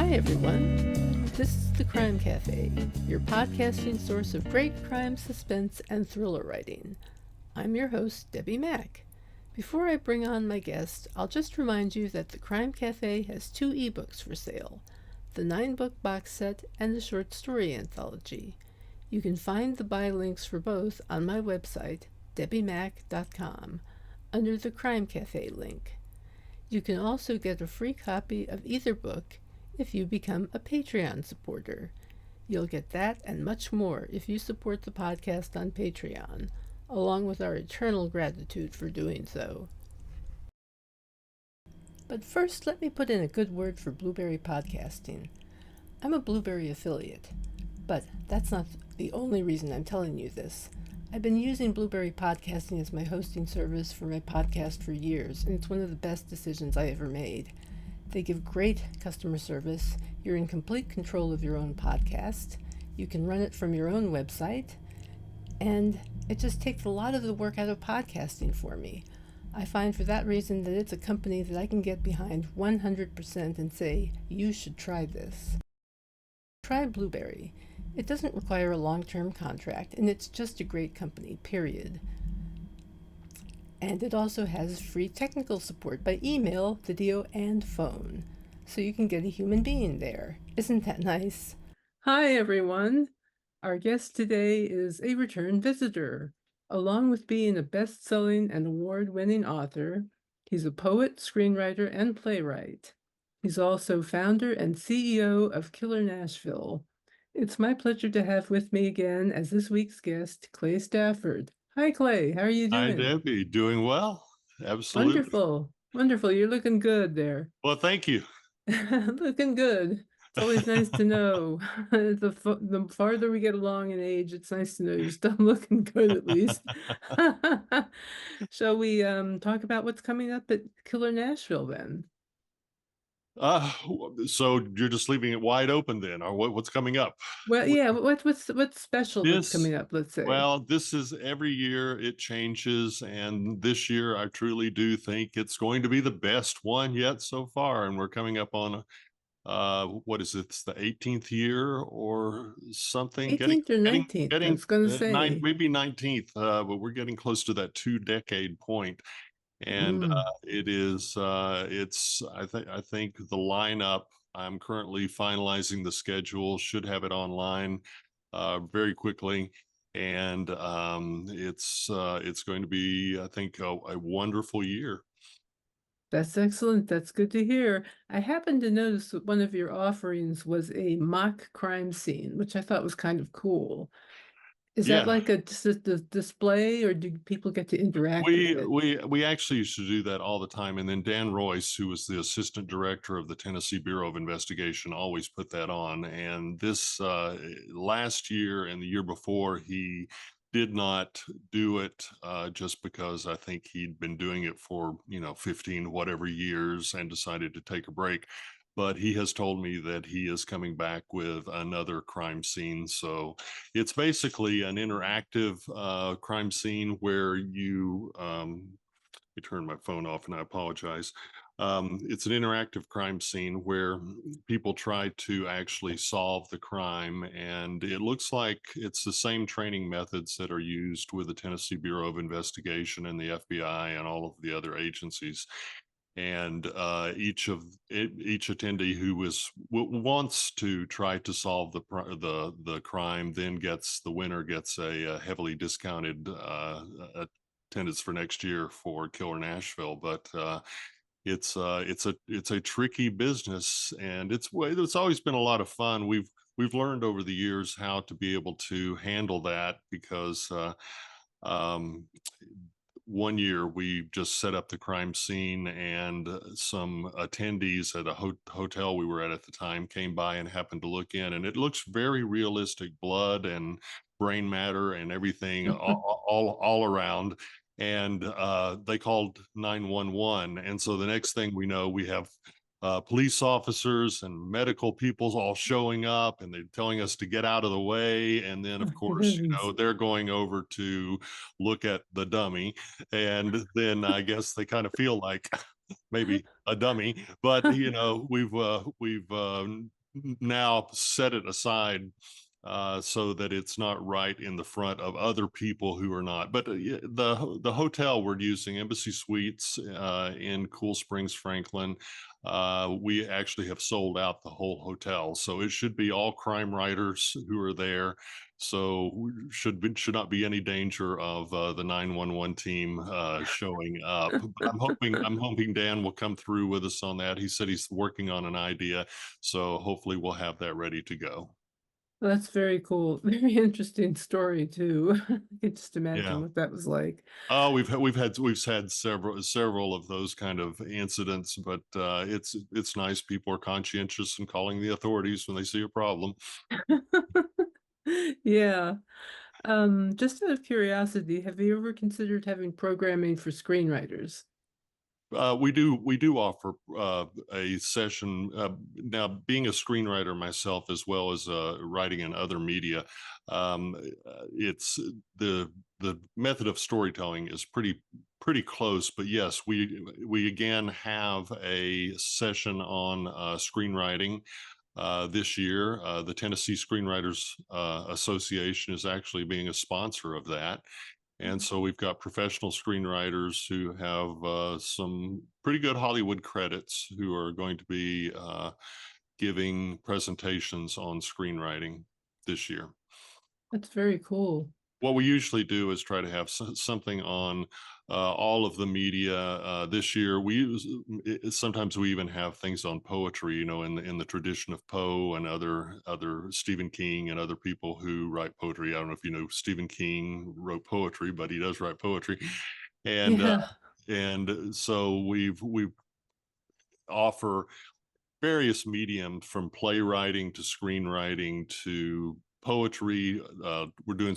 Hi, everyone. This is the Crime Cafe, your podcasting source of great crime, suspense, and thriller writing. I'm your host, Debbi Mack. Before I bring on my guest, I'll just remind you that the Crime Cafe has 2 ebooks for sale, the 9-book box set and the short story anthology. You can find the buy links for both on my website, debbimack.com, under the Crime Cafe link. You can also get a free copy of either book if you become a Patreon supporter. You'll get that and much more if you support the podcast on Patreon, along with our eternal gratitude for doing so. But first, let me put in a good word for Blueberry Podcasting. I'm a Blueberry affiliate, but that's not the only reason I'm telling you this. I've been using Blueberry Podcasting as my hosting service for my podcast for years, and it's one of the best decisions I ever made. They give great customer service. You're in complete control of your own podcast. You can run it from your own website, and it just takes a lot of the work out of podcasting for me. I find for that reason that it's a company that I can get behind 100% and say, you should try this. Try Blueberry. It doesn't require a long-term contract, and it's just a great company, period. And it also has free technical support by email, video, and phone. So you can get a human being there. Isn't that nice? Hi, everyone. Our guest today is a return visitor. Along with being a best-selling and award-winning author, he's a poet, screenwriter, and playwright. He's also founder and CEO of Killer Nashville. It's my pleasure to have with me again as this week's guest, Clay Stafford. Hi, Clay. How are you Hi, doing? Debbie. Doing well. Absolutely. Wonderful. Wonderful. You're looking good there. Well, thank you. Looking good. It's always nice to know. The farther we get along in age, it's nice to know you're still looking good, at least. Shall we talk about what's coming up at Killer Nashville then? So you're just leaving it wide open then, or what's coming up? Well, yeah, what's special that's coming up, let's say? Well, this is every year it changes, and this year I truly do think it's going to be the best one yet so far, and we're coming up on what is it? It's the 18th year or something. 18th or 19th, I was going to say. Maybe 19th, but we're getting close to that 2-decade point. And it is I think the lineup, I'm currently finalizing the schedule, should have it online very quickly, and it's going to be, I think, a wonderful year. That's excellent. That's good to hear. I happened to notice that one of your offerings was a mock crime scene, which I thought was kind of cool. Is that Yeah. like a display, or do people get to interact with it? We actually used to do that all the time, and then Dan Royce, who was the assistant director of the Tennessee Bureau of Investigation, always put that on. And this last year and the year before, he did not do it just because I think he'd been doing it for 15 whatever years and decided to take a break. But he has told me that he is coming back with another crime scene. So it's basically an interactive crime scene where you, let me turn my phone off and I apologize. It's an interactive crime scene where people try to actually solve the crime. And it looks like it's the same training methods that are used with the Tennessee Bureau of Investigation and the FBI and all of the other agencies. And each attendee who wants to try to solve the crime then gets, the winner gets a heavily discounted attendance for next year for Killer Nashville. But it's a tricky business, and it's always been a lot of fun. We've learned over the years how to be able to handle that, because one year we just set up the crime scene, and some attendees at a hotel we were at the time came by and happened to look in, and it looks very realistic, blood and brain matter and everything all around. And they called 911. And so the next thing we know, we have police officers and medical people all showing up, and they're telling us to get out of the way. And then, of course, they're going over to look at the dummy. And then I guess they kind of feel like maybe a dummy, but we've now set it aside so that it's not right in the front of other people who are not. But the hotel we're using, Embassy Suites in Cool Springs, Franklin, we actually have sold out the whole hotel, so it should be all crime writers who are there. So should not be any danger of the 911 team showing up. But I'm hoping Dan will come through with us on that. He said he's working on an idea, so hopefully we'll have that ready to go. Well, that's very cool. Very interesting story too. I can just imagine Yeah. what that was like. Oh, we've had several of those kind of incidents, but it's nice. People are conscientious and calling the authorities when they see a problem. Yeah. Just out of curiosity, have you ever considered having programming for screenwriters? We do offer a session. Now, being a screenwriter myself, as well as writing in other media, it's the method of storytelling is pretty close. But yes, we again have a session on screenwriting this year. The Tennessee Screenwriters Association is actually being a sponsor of that. And so we've got professional screenwriters who have some pretty good Hollywood credits who are going to be giving presentations on screenwriting this year. That's very cool. What we usually do is try to have something on all of the media. This year, sometimes we even have things on poetry. In the tradition of Poe and other Stephen King and other people who write poetry. I don't know if you know Stephen King wrote poetry, but he does write poetry, and uh, Yeah, and so we offer various mediums from playwriting to screenwriting to poetry. We're doing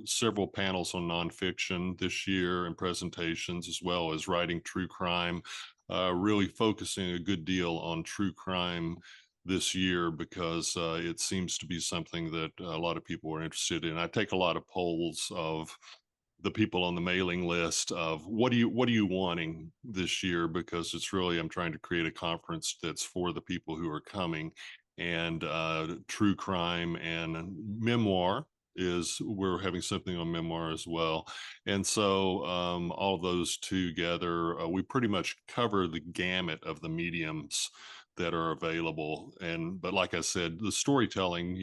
several panels on nonfiction this year and presentations, as well as writing true crime. Really focusing a good deal on true crime this year because it seems to be something that a lot of people are interested in. I take a lot of polls of the people on the mailing list of what are you wanting this year, because it's really, I'm trying to create a conference that's for the people who are coming. And true crime and memoir is, we're having something on memoir as well. And so all those together, we pretty much cover the gamut of the mediums that are available. And but like I said, the storytelling,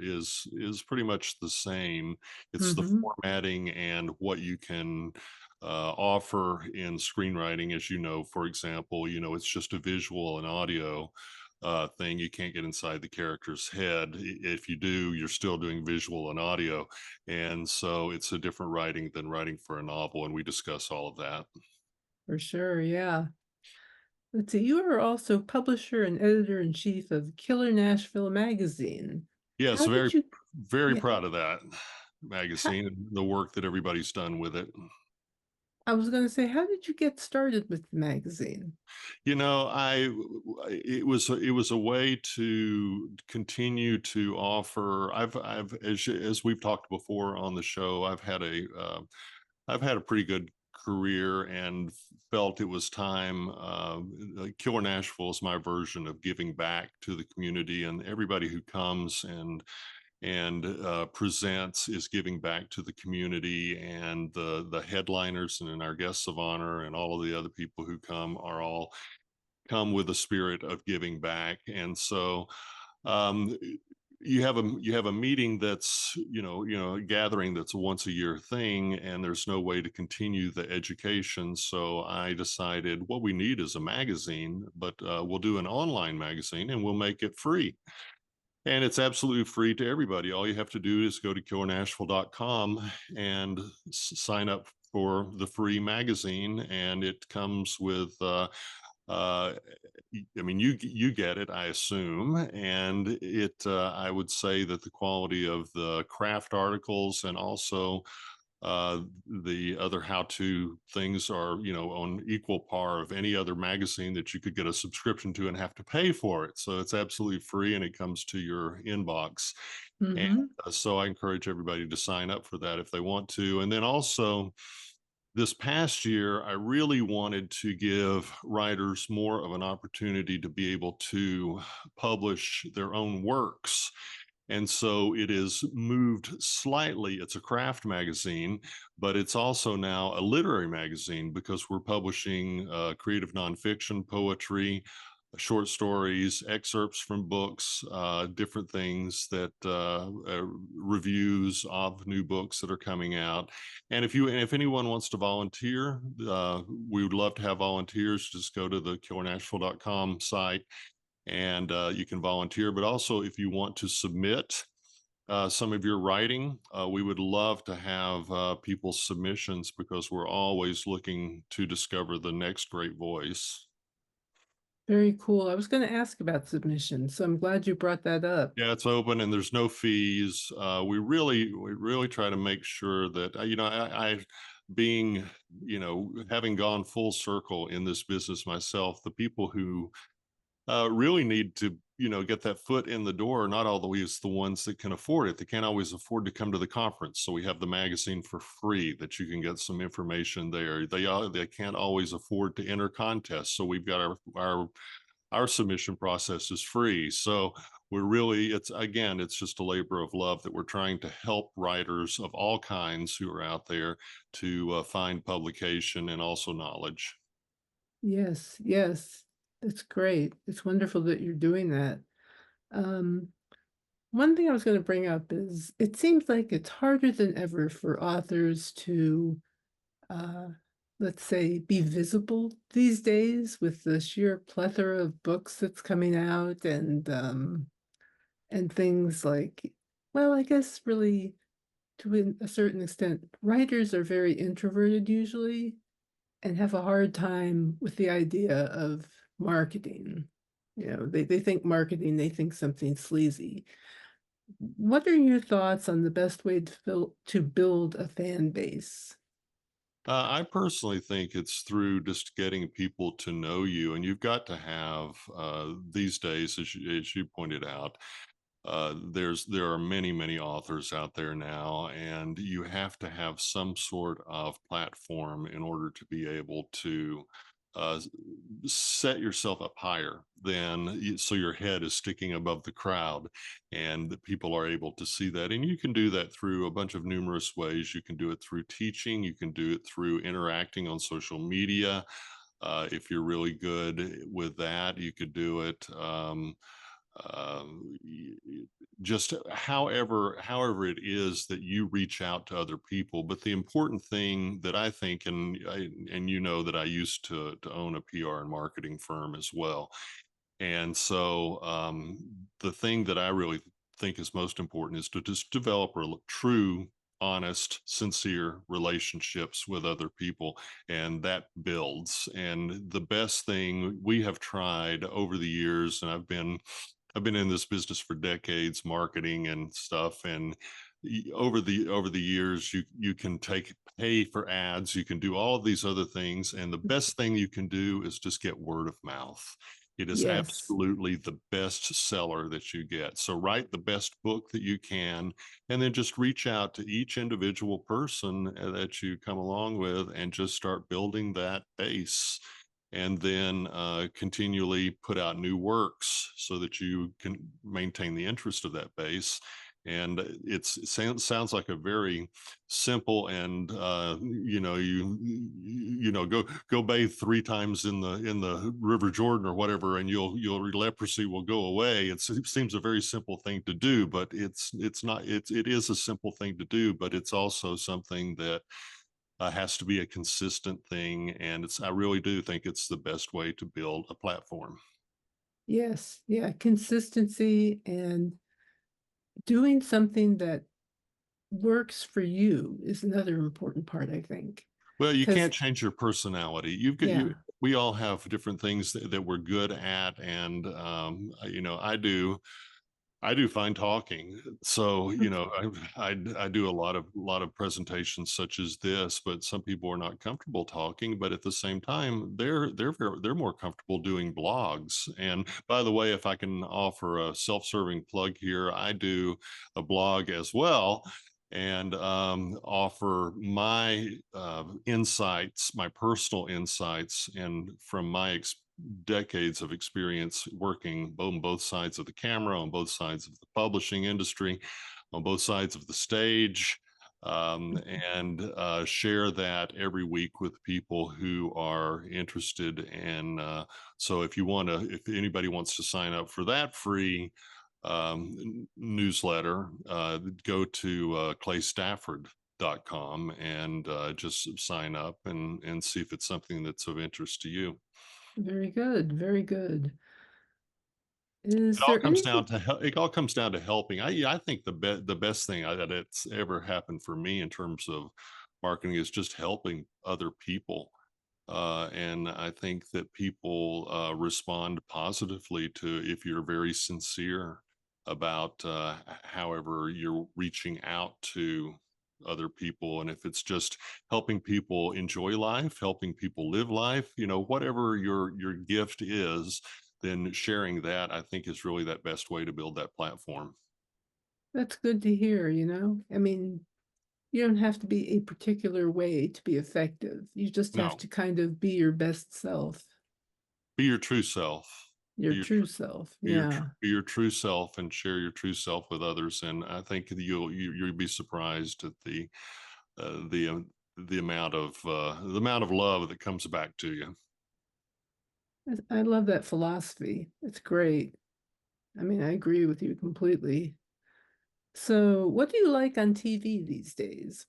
is pretty much the same. It's the hmm formatting and what you can offer in screenwriting. As you know, for example, it's just a visual and audio thing. You can't get inside the character's head. If you do, you're still doing visual and audio. And so it's a different writing than writing for a novel. And we discuss all of that. for sure. Yeah. Let's see. You are also publisher and editor-in-chief of Killer Nashville magazine. Yes, How very, did you? very Yeah. proud of that How, magazine and the work that everybody's done with it. I was going to say, how did you get started with the magazine? I it was a way to continue to offer. I've as we've talked before on the show, I've had a pretty good career and felt it was time. Killer Nashville is my version of giving back to the community, and everybody who comes and presents is giving back to the community. And the headliners and our guests of honor and all of the other people who all come with a spirit of giving back. And so um, you have a meeting that's a gathering that's a once a year thing, and there's no way to continue the education. So I decided what we need is a magazine, but we'll do an online magazine and we'll make it free. And it's absolutely free to everybody. All you have to do is go to killernashville.com and sign up for the free magazine, and it comes with uh, I mean, you get it, I assume, and I would say that the quality of the craft articles and also the other how-to things are, on equal par of any other magazine that you could get a subscription to and have to pay for it. So it's absolutely free and it comes to your inbox. And hmm so I encourage everybody to sign up for that if they want to. And then also, this past year, I really wanted to give writers more of an opportunity to be able to publish their own works. And so it is moved slightly. It's a craft magazine, but it's also now a literary magazine because we're publishing creative nonfiction, poetry, short stories, excerpts from books, different things that reviews of new books that are coming out. And if anyone wants to volunteer, we would love to have volunteers. Just go to the killernashville.com site and you can volunteer. But also, if you want to submit some of your writing, we would love to have people's submissions because we're always looking to discover the next great voice. Very cool. I was going to ask about submissions, so I'm glad you brought that up. Yeah, it's open and there's no fees. We really try to make sure that I being having gone full circle in this business myself, the people who really need to get that foot in the door, not always the ones that can afford it. They can't always afford to come to the conference, so we have the magazine for free that you can get some information there. They can't always afford to enter contests, so we've got our submission process is free. So it's just a labor of love that we're trying to help writers of all kinds who are out there to find publication and also knowledge. Yes, yes, that's great. It's wonderful that you're doing that. Um, One thing I was going to bring up is it seems like it's harder than ever for authors to, uh, let's say, be visible these days with the sheer plethora of books that's coming out and things like, well, I guess really a certain extent, writers are very introverted usually and have a hard time with the idea of marketing. They think marketing, they think something sleazy. What are your thoughts on the best way to build a fan base? I personally think it's through just getting people to know you, and you've got to have these days, as you pointed out, there are many authors out there now, and you have to have some sort of platform in order to be able to uh, set yourself up higher so your head is sticking above the crowd and that people are able to see that. And you can do that through a bunch of numerous ways. You can do it through teaching, you can do it through interacting on social media. If you're really good with that, you could do it just however it is that you reach out to other people. But the important thing that I think, and that I used to own a PR and marketing firm as well, and so the thing that I really think is most important is to just develop true, honest, sincere relationships with other people, and that builds. And the best thing we have tried over the years, and I've been in this business for decades, marketing and stuff, and over the years, you can pay for ads, you can do all of these other things, and the best thing you can do is just get word of mouth. It is Yes, absolutely the best seller that you get. So write the best book that you can, and then just reach out to each individual person that you come along with, and just start building that base, and then continually put out new works so that you can maintain the interest of that base. And it sounds like a very simple, and go bathe 3 times in the River Jordan or whatever, and your leprosy will go away. It seems a very simple thing to do, but it's not. It is a simple thing to do, but it's also something that has to be a consistent thing, and I really do think it's the best way to build a platform. yes, yeah, consistency and doing something that works for you is another important part, I think. Well, you Because, can't change your personality. You've got you. yeah, We all have different things that we're good at, and I do fine talking. So, okay, I do a lot of presentations such as this, but some people are not comfortable talking. But at the same time, they're more comfortable doing blogs. And by the way, if I can offer a self-serving plug here, I do a blog as well. and offer my insights, my personal insights, and from my decades of experience working on both sides of the camera, on both sides of the publishing industry, on both sides of the stage, and share that every week with people who are interested. And so if anybody wants to sign up for that free newsletter, go to claystafford.com and just sign up and see if it's something that's of interest to you. Very good. Very good. It Is all there comes down anything? to it all comes down to helping. I think the best thing that it's ever happened for me in terms of marketing is just helping other people. And I think that people respond positively to if you're very sincere about however you're reaching out to other people. And if it's just helping people enjoy life, helping people live life, whatever your gift is, then sharing that, I think, is really that best way to build that platform. That's good to hear, you know? I mean, you don't have to be a particular way to be effective. You just have No, to kind of be your best self, be your true self. your Be your true self. Yeah. be your true self and share your true self with others. And I think you'll be surprised at uh, the uh, the amount of love that comes back to you. I love that philosophy. It's great. I mean, I agree with you completely. So, what do you like on TV these days?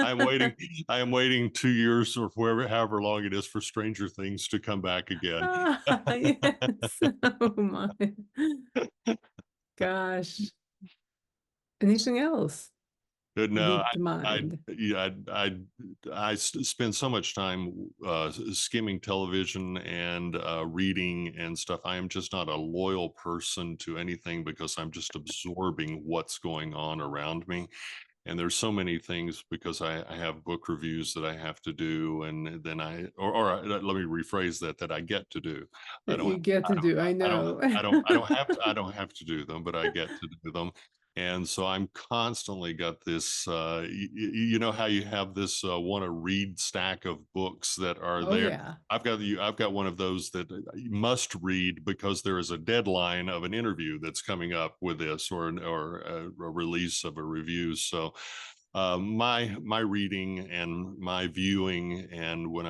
I'm waiting. I am waiting 2 years or however long it is for Stranger Things to come back again. Ah, yes. Oh my gosh. Anything else you No, need to I, mind? yeah, spend so much time skimming television and reading and stuff. I am just not a loyal person to anything because I'm just absorbing what's going on around me. And there's so many things because I have book reviews that I have to do, and then let me rephrase that I get to do. I That don't you get to do, I know. I don't have to do them, but I get to do them. And so I'm constantly got this you know how you have this want to read stack of books that are Oh there. yeah. I've got one of those that you must read because there is a deadline of an interview that's coming up with this or a release of a review. So my reading and my viewing and when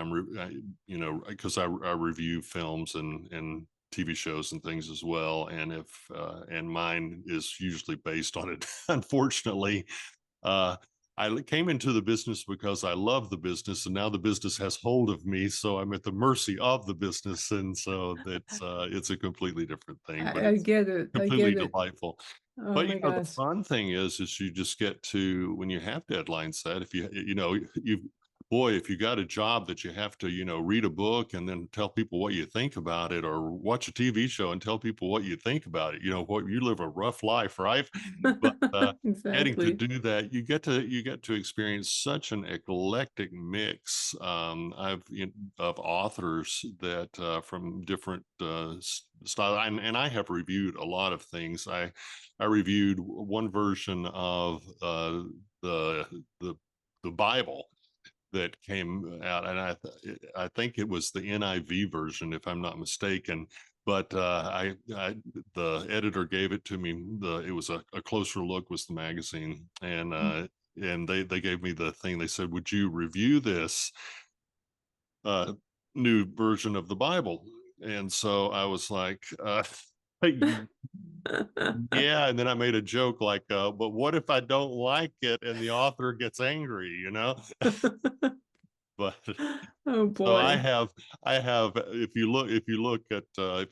because I review films and TV shows and things as well, and if and mine is usually based on it. Unfortunately, uh, I came into the business because I love the business, and now the business has hold of me, so I'm at the mercy of the business, and so it's a completely different thing, but I it's get it. I completely get it. delightful. Oh But my the gosh. fun thing is you just get to when you have deadlines set. If you boy, if you got a job that you have to read a book and then tell people what you think about it, or watch a TV show and tell people what you think about it. What you live a rough life, right? But getting to Exactly. do that, you get to experience such an eclectic mix of authors that from different style. And I have reviewed a lot of things. I reviewed one version of the the the Bible that came out, and I think it was the NIV version, if I'm not mistaken. But the editor gave it to me. It was a closer look was the magazine, and they gave me the thing. They said, "Would you review this new version of the Bible?" And so I was like, yeah. And then I made a joke like, but what if I don't like it and the author gets angry, But Oh so boy. I have if you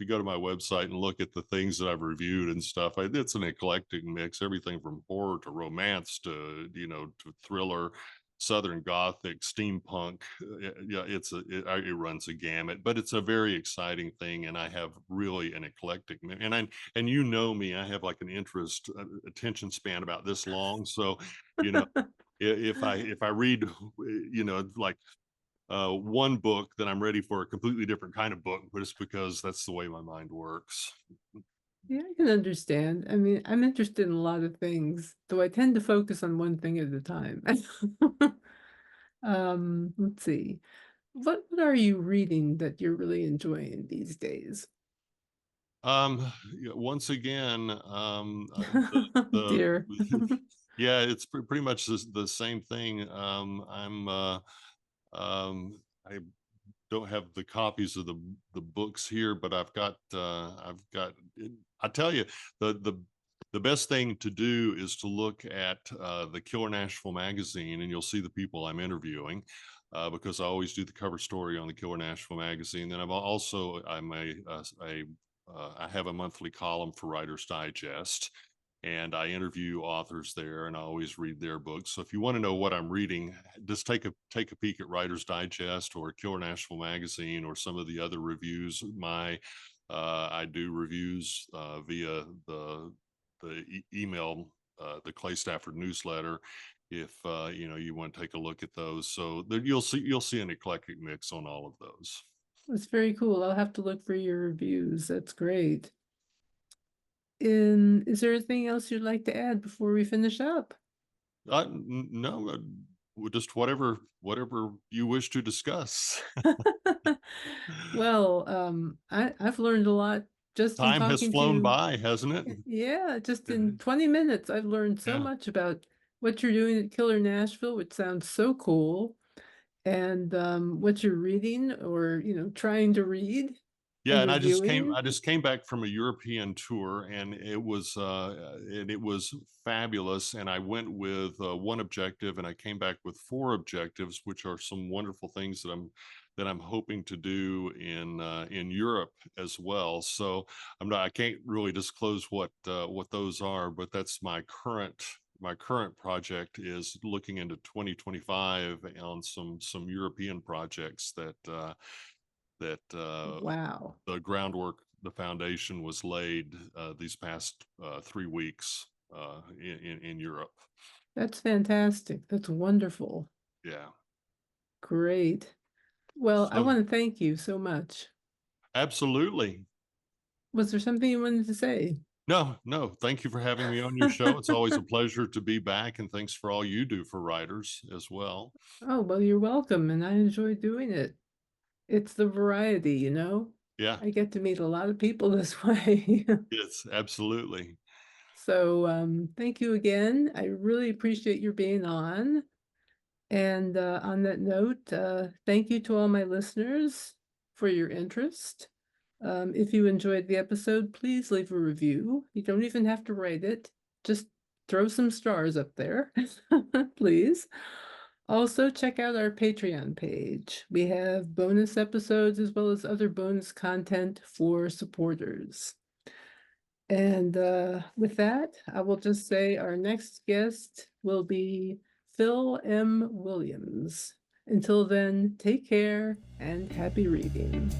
go to my website and look at the things that I've reviewed and stuff, it's an eclectic mix, everything from horror to romance to to thriller, Southern Gothic, steampunk. Yeah, it runs a gamut, but it's a very exciting thing, and I have really an eclectic and me, I have like an interest attention span about this long, so you know if I read like one book, then I'm ready for a completely different kind of book, but it's because that's the way my mind works. Yeah, I can understand. I mean, I'm interested in a lot of things, though I tend to focus on one thing at a time. Let's see. What are you reading that you're really enjoying these days? Yeah, once again, Dear. yeah, it's pretty much the same thing. I don't have the copies of the books here, but I've got. I tell you, the best thing to do is to look at the Killer Nashville magazine, and you'll see the people I'm interviewing. Because I always do the cover story on the Killer Nashville magazine. Then I have a monthly column for Writer's Digest, and I interview authors there, and I always read their books. So if you want to know what I'm reading, just take a peek at Writer's Digest or Killer Nashville magazine or some of the other reviews. I do reviews via the email, the Clay Stafford newsletter. If you want to take a look at those, so there you'll see an eclectic mix on all of those. That's very cool. I'll have to look for your reviews. That's great. And is there anything else you'd like to add before we finish up? No, just whatever you wish to discuss. Well, I've learned a lot just in Time has talking flown to, by, hasn't it? yeah, just in 20 minutes, I've learned so Yeah. much about what you're doing at Killer Nashville, which sounds so cool, and what you're reading or, trying to read Yeah, and and reviewing. I just came back from a European tour, and it was fabulous. And I went with one objective, and I came back with four objectives, which are some wonderful things that I'm hoping to do in Europe as well. So I can't really disclose what those are, but that's my current project is looking into 2025 on some European projects that Wow, the groundwork, the foundation was laid these past 3 weeks in Europe. that's fantastic. That's wonderful. Yeah. Great. Well, I So want to thank you so much. absolutely. Was there something you wanted to say? No, no. Thank you for having me on your show. It's always a pleasure to be back, and thanks for all you do for writers as well. Oh, well, you're welcome, and I enjoy doing it. It's the variety, you know? Yeah, I get to meet a lot of people this way. it's absolutely. So, thank you again. I really appreciate your being on. And on that note, thank you to all my listeners for your interest. If you enjoyed the episode, please leave a review. You don't even have to write it. Just throw some stars up there, please. Also, check out our Patreon page. We have bonus episodes as well as other bonus content for supporters. And with that, I will just say our next guest will be Phil M. Williams. Until then, take care and happy reading.